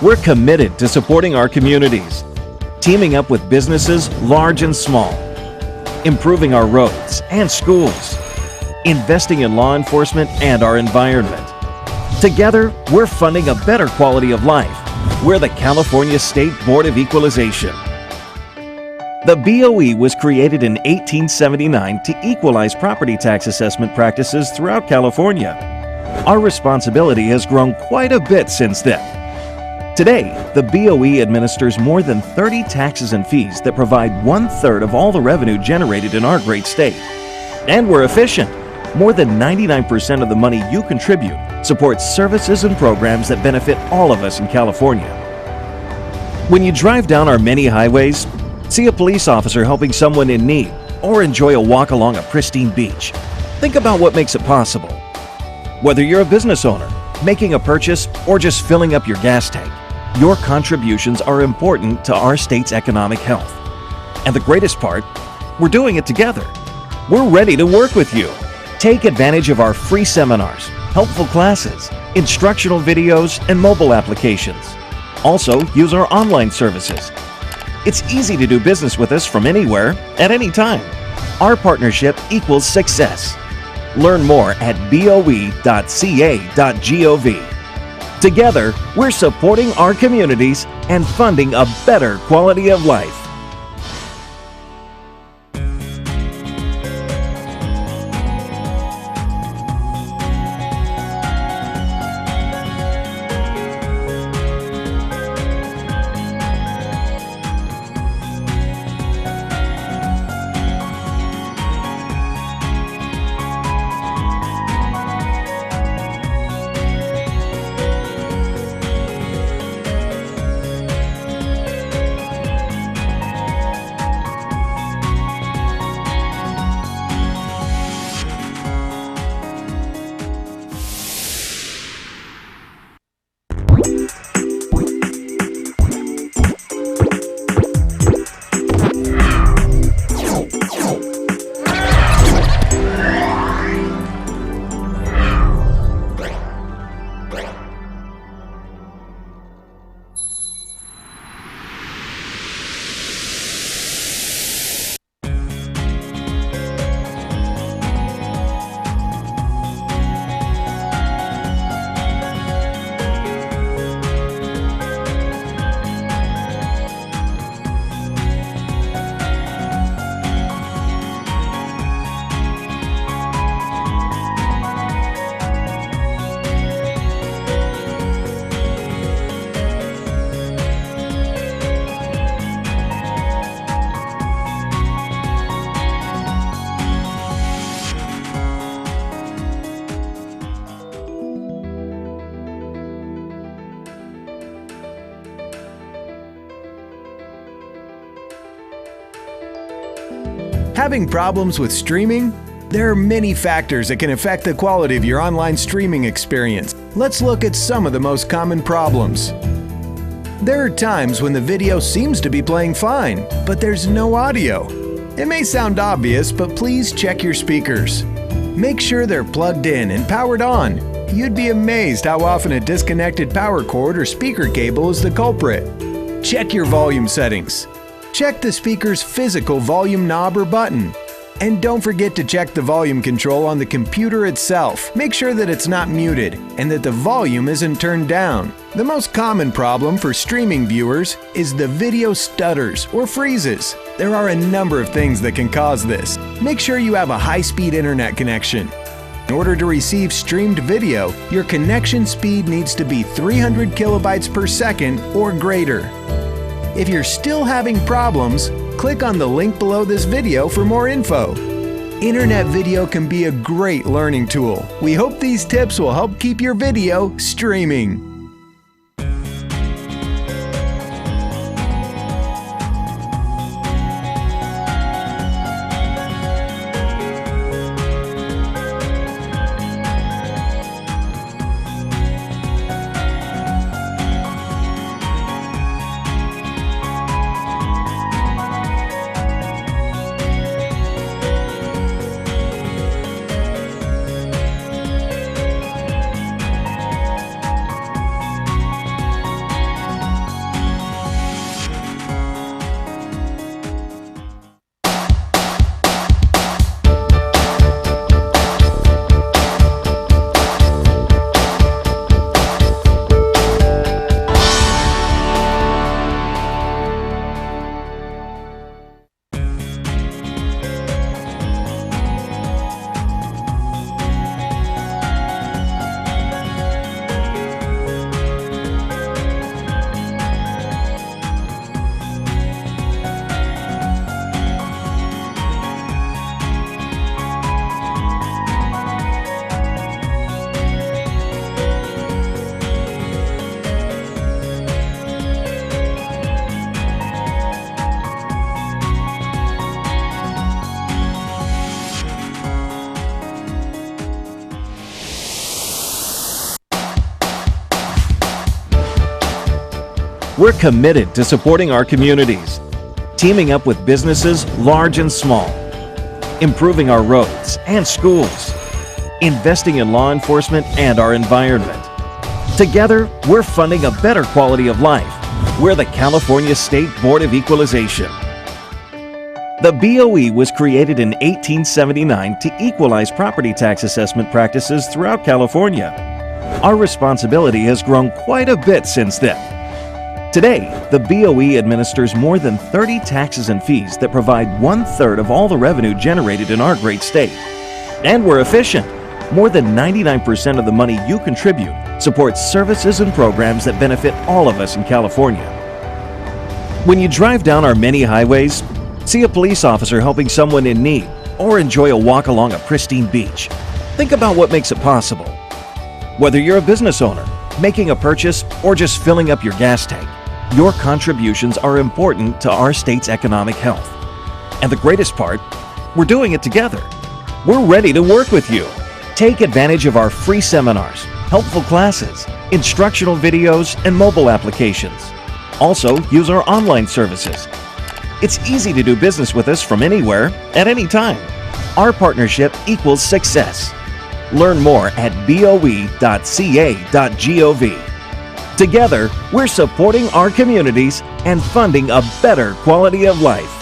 We're committed to supporting our communities, teaming up with businesses large and small, improving our roads and schools, investing in law enforcement and our environment. Together, we're funding a better quality of life. We're the California State Board of Equalization. The BOE was created in 1879 to equalize property tax assessment practices throughout California. Our responsibility has grown quite a bit since then. Today, the BOE administers more than 30 taxes and fees that provide 1/3 of all the revenue generated in our great state. And we're efficient. More than 99% of the money you contribute supports services and programs that benefit all of us in California. When you drive down our many highways, see a police officer helping someone in need, or enjoy a walk along a pristine beach, think about what makes it possible. Whether you're a business owner, making a purchase, or just filling up your gas tank, your contributions are important to our state's economic health. And the greatest part, we're doing it together. We're ready to work with you. Take advantage of our free seminars, helpful classes, instructional videos, and mobile applications. Also, use our online services. It's easy to do business with us from anywhere, at any time. Our partnership equals success. Learn more at boe.ca.gov. Together, we're supporting our communities and funding a better quality of life. Having problems with streaming? There are many factors that can affect the quality of your online streaming experience. Let's look at some of the most common problems. There are times when the video seems to be playing fine, but there's no audio. It may sound obvious, but please check your speakers. Make sure they're plugged in and powered on. You'd be amazed how often a disconnected power cord or speaker cable is the culprit. Check your volume settings. Check the speaker's physical volume knob or button. And don't forget to check the volume control on the computer itself. Make sure that it's not muted and that the volume isn't turned down. The most common problem for streaming viewers is the video stutters or freezes. There are a number of things that can cause this. Make sure you have a high-speed internet connection. In order to receive streamed video, your connection speed needs to be 300 kilobytes per second or greater. If you're still having problems, click on the link below this video for more info. Internet video can be a great learning tool. We hope these tips will help keep your video streaming. we're committed to supporting our communities, teaming up with businesses large and small, improving our roads and schools, investing in law enforcement and our environment. Together, we're funding a better quality of life. We're the California State Board of Equalization. The BOE was created in 1879 to equalize property tax assessment practices throughout California. Our responsibility has grown quite a bit since then. Today, the BOE administers more than 30 taxes and fees that provide 1/3 of all the revenue generated in our great state. And we're efficient. More than 99% of the money you contribute supports services and programs that benefit all of us in California. When you drive down our many highways, see a police officer helping someone in need, or enjoy a walk along a pristine beach, think about what makes it possible. Whether you're a business owner, making a purchase, or just filling up your gas tank, your contributions are important to our state's economic health. And the greatest part, we're doing it together. We're ready to work with you. Take advantage of our free seminars, helpful classes, instructional videos, and mobile applications. Also, use our online services. It's easy to do business with us from anywhere, at any time. Our partnership equals success. Learn more at boe.ca.gov. Together, we're supporting our communities and funding a better quality of life.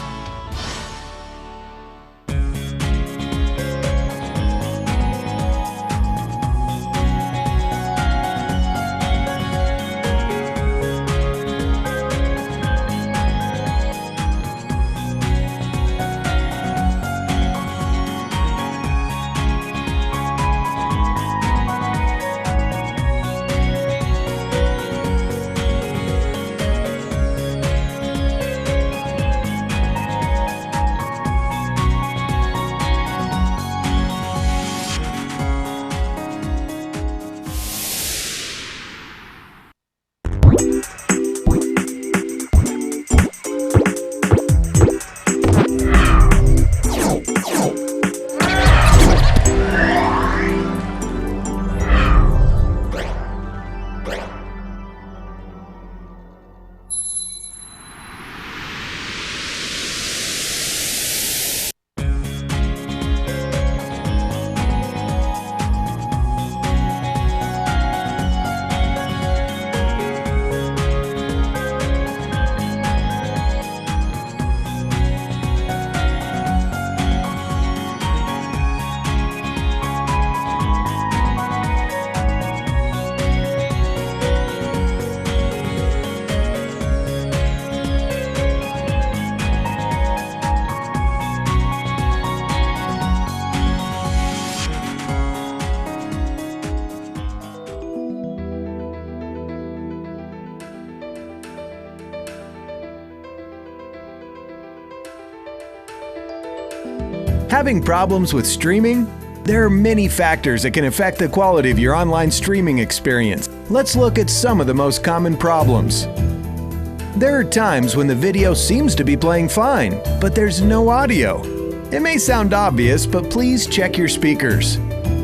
Having problems with streaming? There are many factors that can affect the quality of your online streaming experience. Let's look at some of the most common problems. There are times when the video seems to be playing fine, but there's no audio. It may sound obvious, but please check your speakers.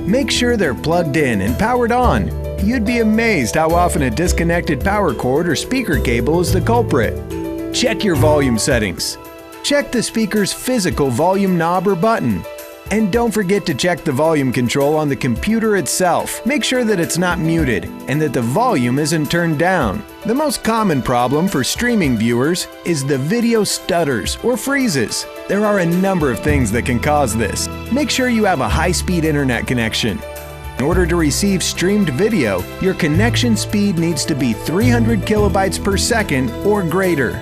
Make sure they're plugged in and powered on. You'd be amazed how often a disconnected power cord or speaker cable is the culprit. Check your volume settings. Check the speaker's physical volume knob or button. And don't forget to check the volume control on the computer itself. Make sure that it's not muted and that the volume isn't turned down. The most common problem for streaming viewers is the video stutters or freezes. There are a number of things that can cause this. Make sure you have a high-speed internet connection. In order to receive streamed video, your connection speed needs to be 300 kilobytes per second or greater.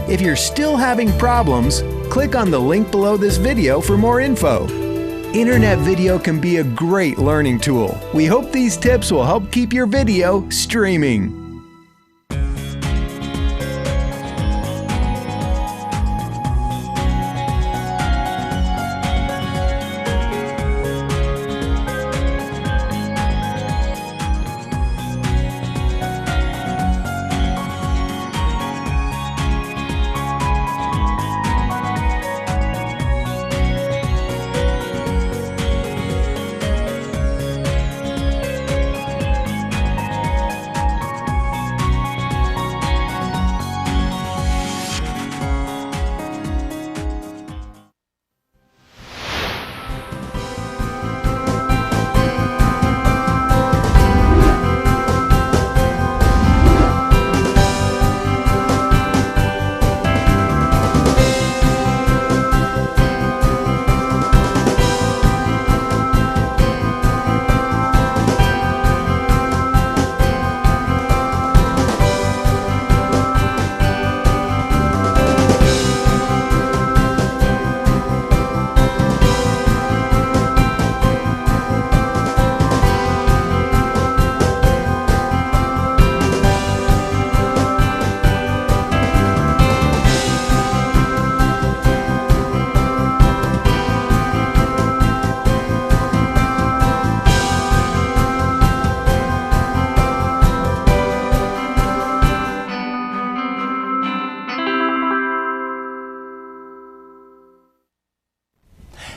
If you're still having problems, click on the link below this video for more info. Internet video can be a great learning tool. We hope these tips will help keep your video streaming.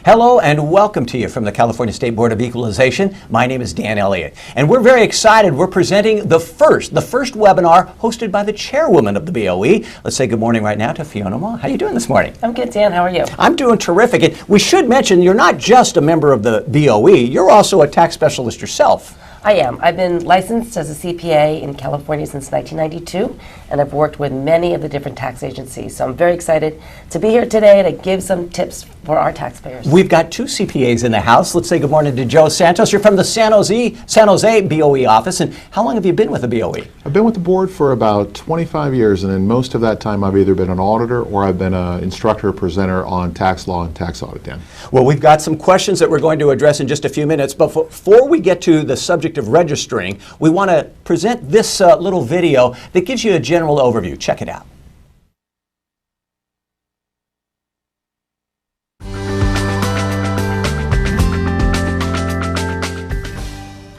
Hello and welcome to you from the California State Board of Equalization. My name is Dan Elliott, and we're very excited. We're presenting the first webinar hosted by the chairwoman of the BOE. Let's say good morning right now to Fiona Ma. How are you doing this morning? I'm good, Dan. How are you? I'm doing terrific. And we should mention you're not just a member of the BOE, you're also a tax specialist yourself. I am. I've been licensed as a CPA in California since 1992, and I've worked with many of the different tax agencies. So I'm very excited to be here today to give some tips for our taxpayers. We've got two CPAs in the house. Let's say good morning to Joe Santos. You're from the San Jose BOE office. And how long have you been with the BOE? I've been with the board for about 25 years, and in most of that time I've either been an auditor or I've been an instructor or presenter on tax law and tax audit, Dan. Well, we've got some questions that we're going to address in just a few minutes, but before we get to the subject of registering, we want to present this little video that gives you a general overview. Check it out.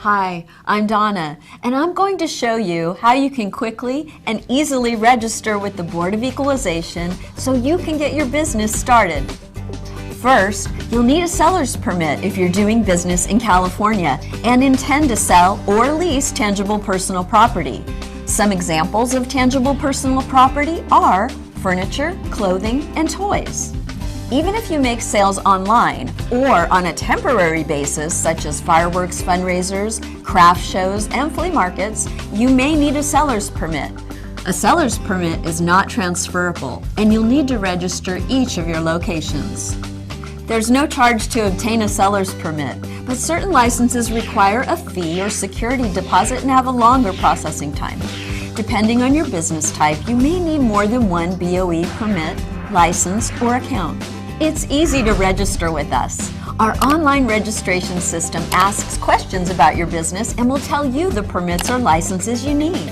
Hi, I'm Donna, and I'm going to show you how you can quickly and easily register with the Board of Equalization so you can get your business started. First, you'll need a seller's permit if you're doing business in California and intend to sell or lease tangible personal property. Some examples of tangible personal property are furniture, clothing, and toys. Even if you make sales online or on a temporary basis, such as fireworks fundraisers, craft shows, and flea markets, you may need a seller's permit. A seller's permit is not transferable, and you'll need to register each of your locations. There's no charge to obtain a seller's permit, but certain licenses require a fee or security deposit and have a longer processing time. Depending on your business type, you may need more than one BOE permit, license, or account. It's easy to register with us. Our online registration system asks questions about your business and will tell you the permits or licenses you need.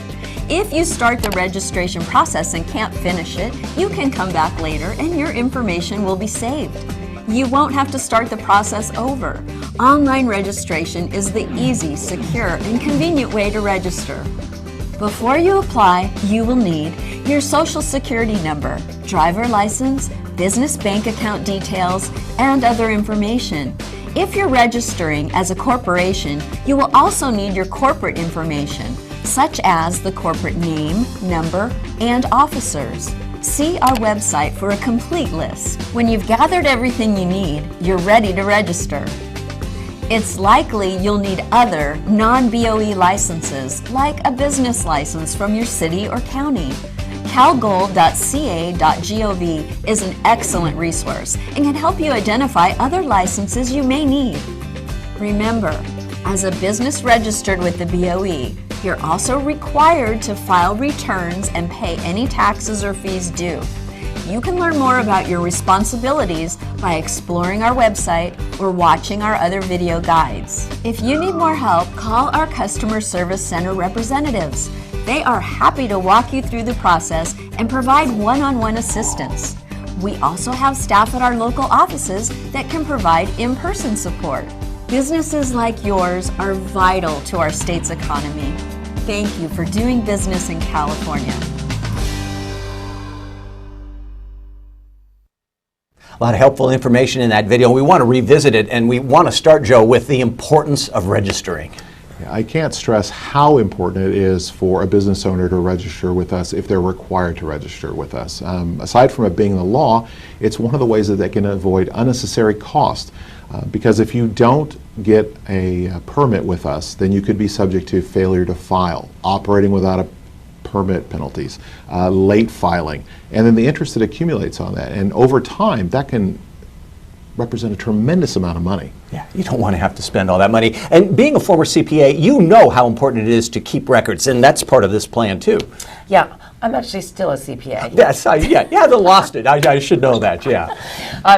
If you start the registration process and can't finish it, you can come back later and your information will be saved. You won't have to start the process over. Online registration is the easy, secure, and convenient way to register. Before you apply, you will need your Social Security number, driver license, business bank account details, and other information. If you're registering as a corporation, you will also need your corporate information, such as the corporate name, number, and officers. See our website for a complete list. When you've gathered everything you need, you're ready to register. It's likely you'll need other non-BOE licenses, like a business license from your city or county. calgold.ca.gov is an excellent resource and can help you identify other licenses you may need. Remember, as a business registered with the BOE, you're also required to file returns and pay any taxes or fees due. You can learn more about your responsibilities by exploring our website or watching our other video guides. If you need more help, call our Customer Service Center representatives. They are happy to walk you through the process and provide one-on-one assistance. We also have staff at our local offices that can provide in-person support. Businesses like yours are vital to our state's economy. Thank you for doing business in California. A lot of helpful information in that video. We want to revisit it, and we want to start, Joe, with the importance of registering. I can't stress how important it is for a business owner to register with us if they're required to register with us. Aside from it being the law, it's one of the ways that they can avoid unnecessary cost. Because if you don't get a permit with us, then you could be subject to failure to file, operating without a permit penalties, late filing, and then the interest that accumulates on that. And over time, that can represent a tremendous amount of money. Yeah, you don't want to have to spend all that money. And being a former CPA, you know how important it is to keep records, and that's part of this plan too. Yeah, I'm actually still a CPA. Yes, you haven't lost it. I should know that, yeah.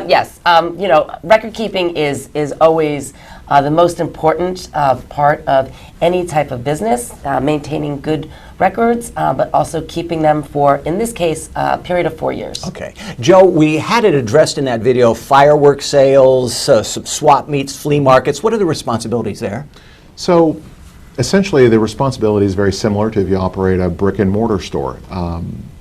Yes, you know, record keeping is always the most important part of any type of business, maintaining good records, but also keeping them for, in this case, a period of 4 years. Okay. Joe, we had it addressed in that video, fireworks sales, some swap meets, flea markets. What are the responsibilities there? So essentially the responsibility is very similar to if you operate a brick and mortar store.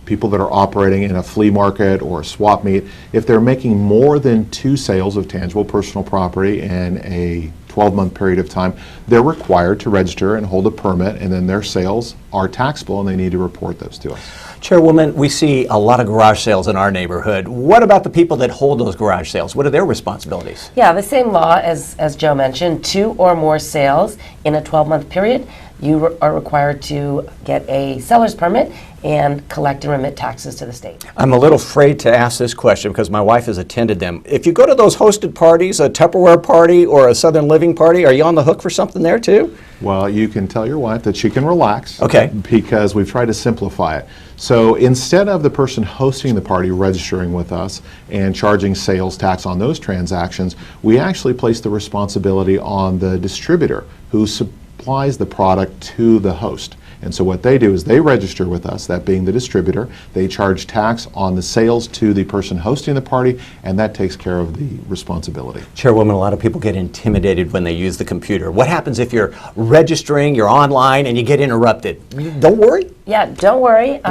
people that are operating in a flea market or a swap meet, if they're making more than 2 sales of tangible personal property in a 12-month period of time, they're required to register and hold a permit, and then their sales are taxable and they need to report those to us. Chairwoman, we see a lot of garage sales in our neighborhood. What about the people that hold those garage sales? What are their responsibilities? Yeah, the same law as Joe mentioned, 2 or more sales in a 12-month period. You are required to get a seller's permit and collect and remit taxes to the state. I'm a little afraid to ask this question because my wife has attended them. If you go to those hosted parties, a Tupperware party or a Southern Living party, are you on the hook for something there too? Well, you can tell your wife that she can relax. Okay. Because we've tried to simplify it. So instead of the person hosting the party registering with us and charging sales tax on those transactions, we actually place the responsibility on the distributor who supplies the product to the host. And so what they do is they register with us, that being the distributor. They charge tax on the sales to the person hosting the party, and that takes care of the responsibility. Chairwoman, a lot of people get intimidated when they use the computer. What happens if you're registering, you're online, and you get interrupted? Don't worry. Yeah, don't worry.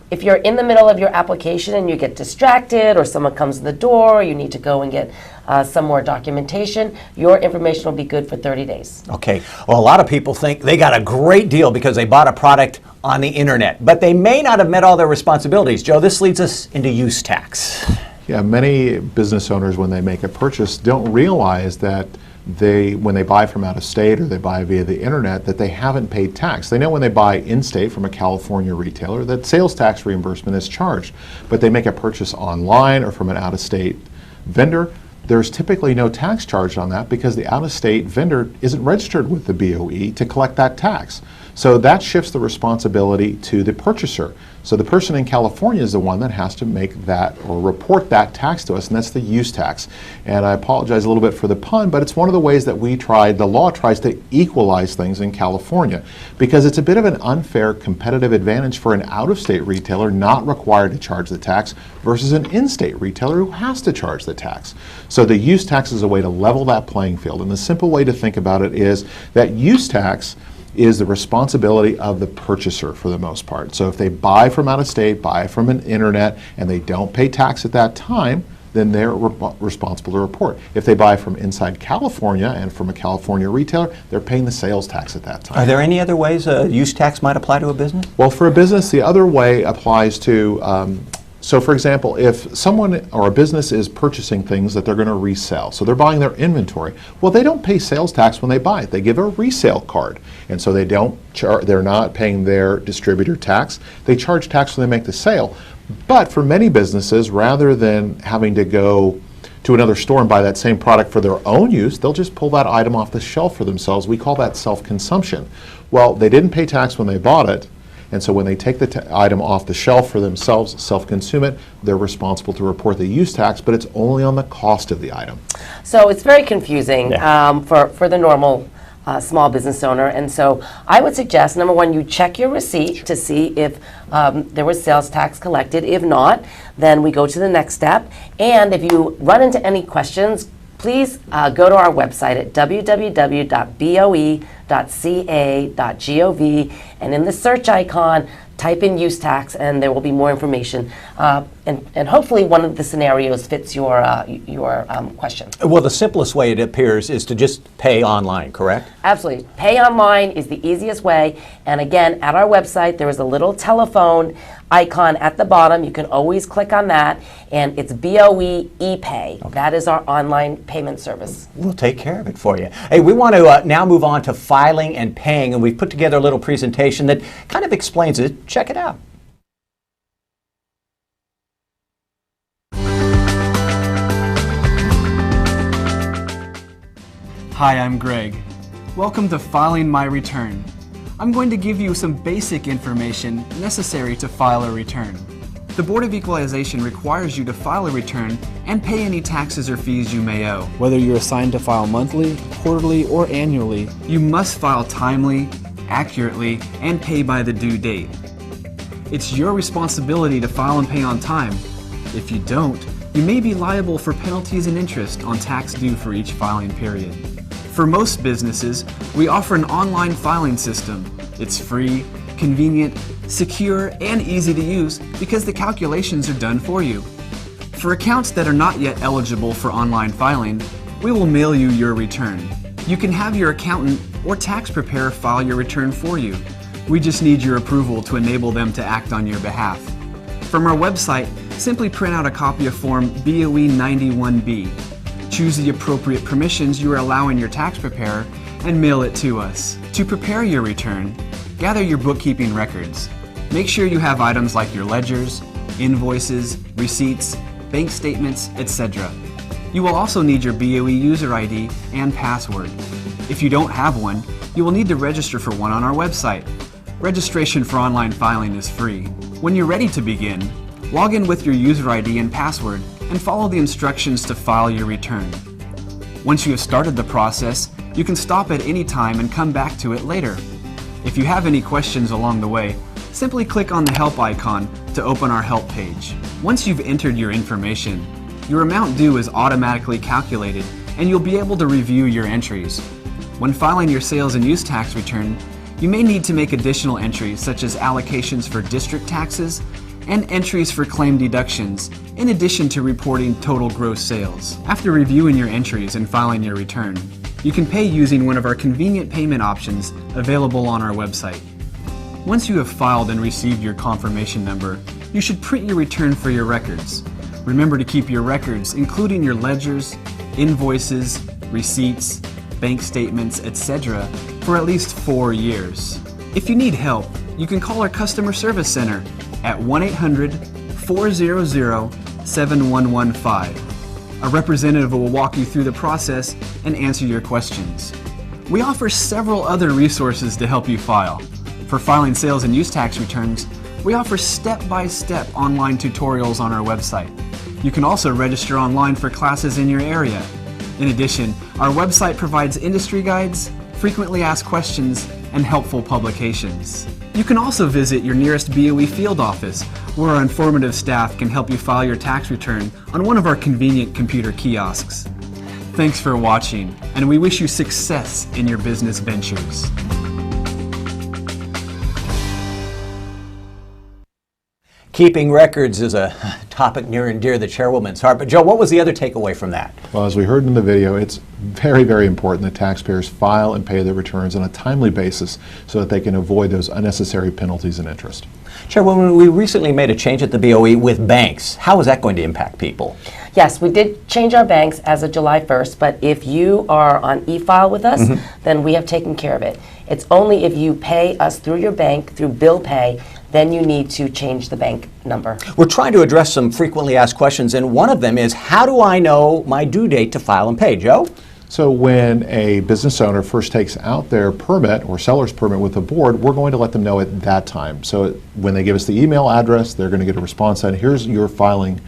If you're in the middle of your application and you get distracted or someone comes to the door, you need to go and get some more documentation, your information will be good for 30 days. Okay. Well, a lot of people think they got a great deal because they bought a product on the internet, but they may not have met all their responsibilities. Joe, this leads us into use tax. Yeah, many business owners, when they make a purchase, don't realize that when they buy from out of state or they buy via the internet, that they haven't paid tax. They know when they buy in-state from a California retailer that sales tax reimbursement is charged, but they make a purchase online or from an out-of-state vendor, there's typically no tax charged on that because the out-of-state vendor isn't registered with the BOE to collect that tax. So that shifts the responsibility to the purchaser. So the person in California is the one that has to make that or report that tax to us, and that's the use tax. And I apologize a little bit for the pun, but it's one of the ways that the law tries to equalize things in California, because it's a bit of an unfair competitive advantage for an out-of-state retailer not required to charge the tax versus an in-state retailer who has to charge the tax. So the use tax is a way to level that playing field, and the simple way to think about it is that use tax is the responsibility of the purchaser for the most part. So if they buy from out of state, buy from an internet, and they don't pay tax at that time, then they're responsible to report. If they buy from inside California and from a California retailer, they're paying the sales tax at that time. Are there any other ways a use tax might apply to a business? Well, for a business, the other way applies to so for example, if someone or a business is purchasing things that they're going to resell, so they're buying their inventory, well, they don't pay sales tax when they buy it. They give a resale card, and so they're not paying their distributor tax. They charge tax when they make the sale. But for many businesses, rather than having to go to another store and buy that same product for their own use, they'll just pull that item off the shelf for themselves. We call that self-consumption. Well, they didn't pay tax when they bought it, and so when they take the item off the shelf for themselves, self-consume it, they're responsible to report the use tax, but it's only on the cost of the item. So it's very confusing for the normal small business owner. And so I would suggest, number one, you check your receipt to see if there was sales tax collected. If not, then we go to the next step. And if you run into any questions, please go to our website at www.boe.ca.gov, and in the search icon, type in use tax, and there will be more information. And hopefully one of the scenarios fits your question. Well, the simplest way it appears is to just pay online, correct? Absolutely. Pay online is the easiest way. And again, at our website, there is a little telephone icon at the bottom. You can always click on that, and it's BOE ePay. Okay. That is our online payment service. We'll take care of it for you. Hey, we want to now move on to filing and paying, and we've put together a little presentation that kind of explains it. Check it out. Hi, I'm Greg. Welcome to Filing My Return. I'm going to give you some basic information necessary to file a return. The Board of Equalization requires you to file a return and pay any taxes or fees you may owe. Whether you're assigned to file monthly, quarterly, or annually, you must file timely, accurately, and pay by the due date. It's your responsibility to file and pay on time. If you don't, you may be liable for penalties and interest on tax due for each filing period. For most businesses, we offer an online filing system. It's free, convenient, secure, and easy to use because the calculations are done for you. For accounts that are not yet eligible for online filing, we will mail you your return. You can have your accountant or tax preparer file your return for you. We just need your approval to enable them to act on your behalf. From our website, simply print out a copy of Form BOE 91B. Choose the appropriate permissions you are allowing your tax preparer and mail it to us. To prepare your return, gather your bookkeeping records. Make sure you have items like your ledgers, invoices, receipts, bank statements, etc. You will also need your BOE user ID and password. If you don't have one, you will need to register for one on our website. Registration for online filing is free. When you're ready to begin, log in with your user ID and password and follow the instructions to file your return. Once you have started the process, you can stop at any time and come back to it later. If you have any questions along the way, simply click on the help icon to open our help page. Once you've entered your information, your amount due is automatically calculated and you'll be able to review your entries. When filing your sales and use tax return, you may need to make additional entries such as allocations for district taxes and entries for claim deductions, in addition to reporting total gross sales. After reviewing your entries and filing your return, you can pay using one of our convenient payment options available on our website. Once you have filed and received your confirmation number, you should print your return for your records. Remember to keep your records, including your ledgers, invoices, receipts, bank statements, etc., for at least 4 years. If you need help, you can call our customer service center at 1-800-400-7115. A representative will walk you through the process and answer your questions. We offer several other resources to help you file. For filing sales and use tax returns, we offer step-by-step online tutorials on our website. You can also register online for classes in your area. In addition, our website provides industry guides, frequently asked questions, and helpful publications. You can also visit your nearest BOE field office, where our informative staff can help you file your tax return on one of our convenient computer kiosks. Thanks for watching, and we wish you success in your business ventures. Keeping records is a topic near and dear to the chairwoman's heart. But Joe, what was the other takeaway from that? Well, as we heard in the video, it's very, very important that taxpayers file and pay their returns on a timely basis so that they can avoid those unnecessary penalties and interest. Chairwoman, we recently made a change at the BOE with banks. How is that going to impact people? Yes, we did change our banks as of July 1st, but if you are on e-file with us, then we have taken care of it. It's only if you pay us through your bank, through bill pay, then you need to change the bank number. We're trying to address some frequently asked questions, and one of them is, how do I know my due date to file and pay? Joe? So when a business owner first takes out their permit or seller's permit with the board, we're going to let them know at that time. So when they give us the email address, they're going to get a response saying, here's your filing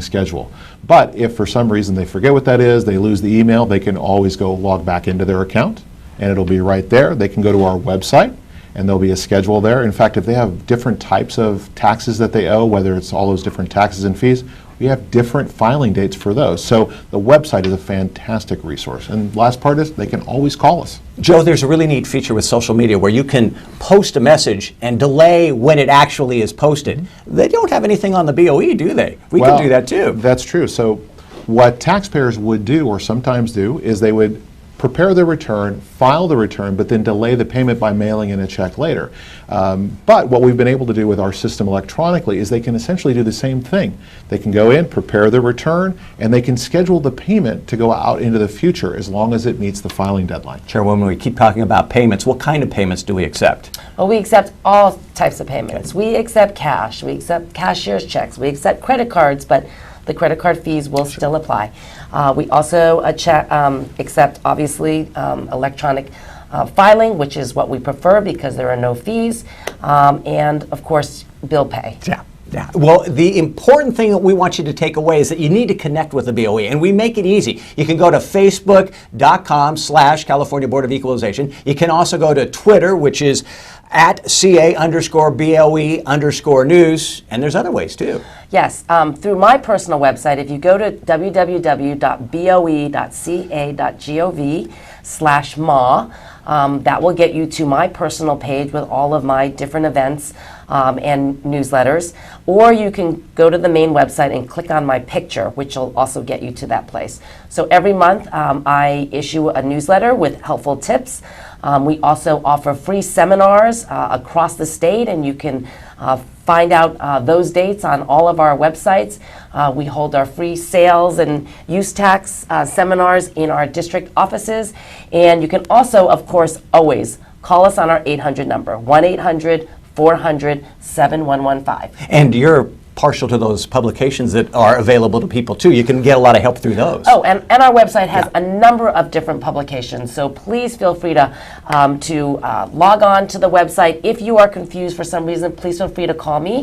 schedule. But if for some reason they forget what that is, they lose the email, they can always go log back into their account and it'll be right there. They can go to our website and there'll be a schedule there. In fact, if they have different types of taxes that they owe, whether it's all those different taxes and fees, we have different filing dates for those. So the website is a fantastic resource. And last part is they can always call us. Joe, there's a really neat feature with social media where you can post a message and delay when it actually is posted. They don't have anything on the BOE, do they? We can do that too. That's true. So what taxpayers would do, or sometimes do, is they would prepare the return, file the return, but then delay the payment by mailing in a check later. But what we've been able to do with our system electronically is they can essentially do the same thing. They can go in, prepare the return, and they can schedule the payment to go out into the future as long as it meets the filing deadline. Chairwoman, we keep talking about payments. What kind of payments do we accept? Well, we accept all types of payments. We accept cash, we accept cashier's checks, we accept credit cards, but the credit card fees will still apply. We also accept, obviously, electronic filing, which is what we prefer because there are no fees, and, of course, bill pay. Yeah. Well, the important thing that we want you to take away is that you need to connect with the BOE, and we make it easy. You can go to facebook.com/California Board of Equalization. You can also go to Twitter, which is @CA_BOE_news, and there's other ways too. Yes, through my personal website, if you go to www.boe.ca.gov/ma, that will get you to my personal page with all of my different events and newsletters. Or you can go to the main website and click on my picture, which will also get you to that place. So every month I issue a newsletter with helpful tips. We also offer free seminars across the state, and you can find out those dates on all of our websites. We hold our free sales and use tax seminars in our district offices. And you can also, of course, always call us on our 800 number, 1-800-400-7115. And you're partial to those publications that are available to people too. You can get a lot of help through those. Oh, and our website has a number of different publications, so please feel free to log on to the website. If you are confused for some reason, please feel free to call me.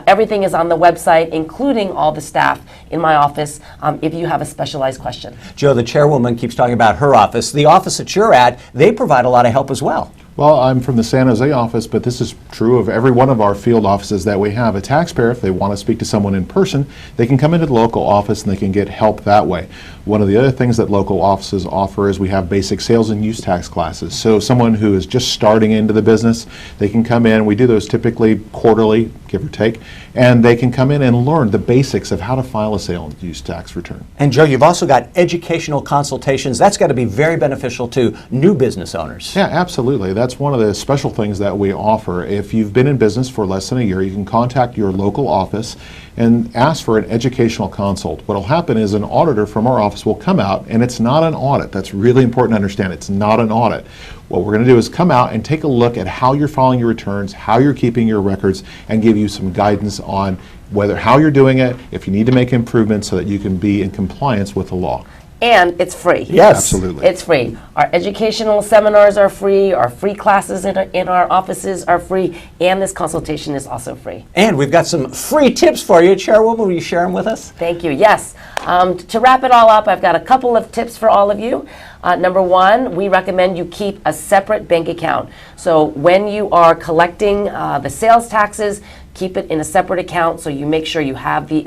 Everything is on the website, including all the staff in my office, if you have a specialized question. Joe, the chairwoman, keeps talking about her office. The office that you're at, they provide a lot of help as well. Well, I'm from the San Jose office, but this is true of every one of our field offices that we have. A taxpayer, if they want to speak to someone in person, they can come into the local office and they can get help that way. One of the other things that local offices offer is we have basic sales and use tax classes. So someone who is just starting into the business, they can come in. We do those typically quarterly, give or take, and they can come in and learn the basics of how to file a sale and use tax return. And Joe, you've also got educational consultations. That's got to be very beneficial to new business owners. Yeah, absolutely. That's one of the special things that we offer. If you've been in business for less than a year, you can contact your local office and ask for an educational consult. What will happen is an auditor from our office will come out, and it's not an audit. That's really important to understand. It's not an audit. What we're going to do is come out and take a look at how you're filing your returns, how you're keeping your records, and give you some guidance on how you're doing it, if you need to make improvements so that you can be in compliance with the law. And it's free. Yes. Absolutely. It's free. Our educational seminars are free, our free classes in our offices are free, and this consultation is also free. And we've got some free tips for you. Chairwoman, will you share them with us? Thank you. Yes. To wrap it all up, I've got a couple of tips for all of you. Number one, we recommend you keep a separate bank account. So when you are collecting the sales taxes, keep it in a separate account so you make sure you have the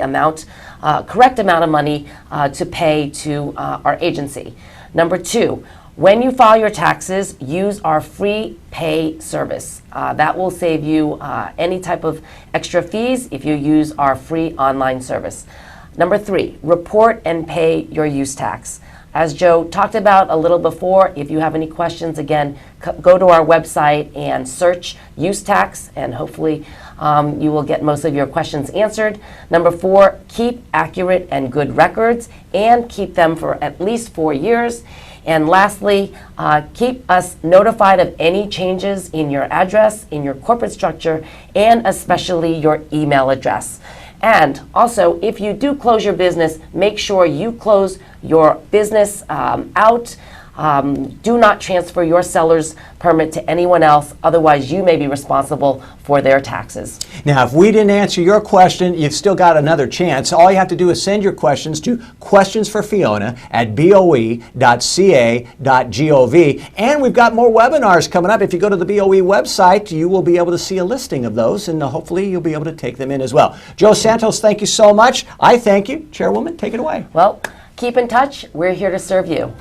correct amount of money to pay to our agency. Number two, when you file your taxes, use our free pay service. That will save you any type of extra fees if you use our free online service. Number three, report and pay your use tax. As Joe talked about a little before, if you have any questions, again, go to our website and search use tax, and hopefully you will get most of your questions answered. Number four, keep accurate and good records, and keep them for at least 4 years. And lastly, keep us notified of any changes in your address, in your corporate structure, and especially your email address. And also, if you do close your business, make sure you close your business out. Do not transfer your seller's permit to anyone else, otherwise you may be responsible for their taxes. Now, if we didn't answer your question, you've still got another chance. All you have to do is send your questions to questionsforfiona@boe.ca.gov. And we've got more webinars coming up. If you go to the BOE website, you will be able to see a listing of those, and hopefully you'll be able to take them in as well. Joe Santos, thank you so much. I thank you. Chairwoman, take it away. Well, keep in touch. We're here to serve you.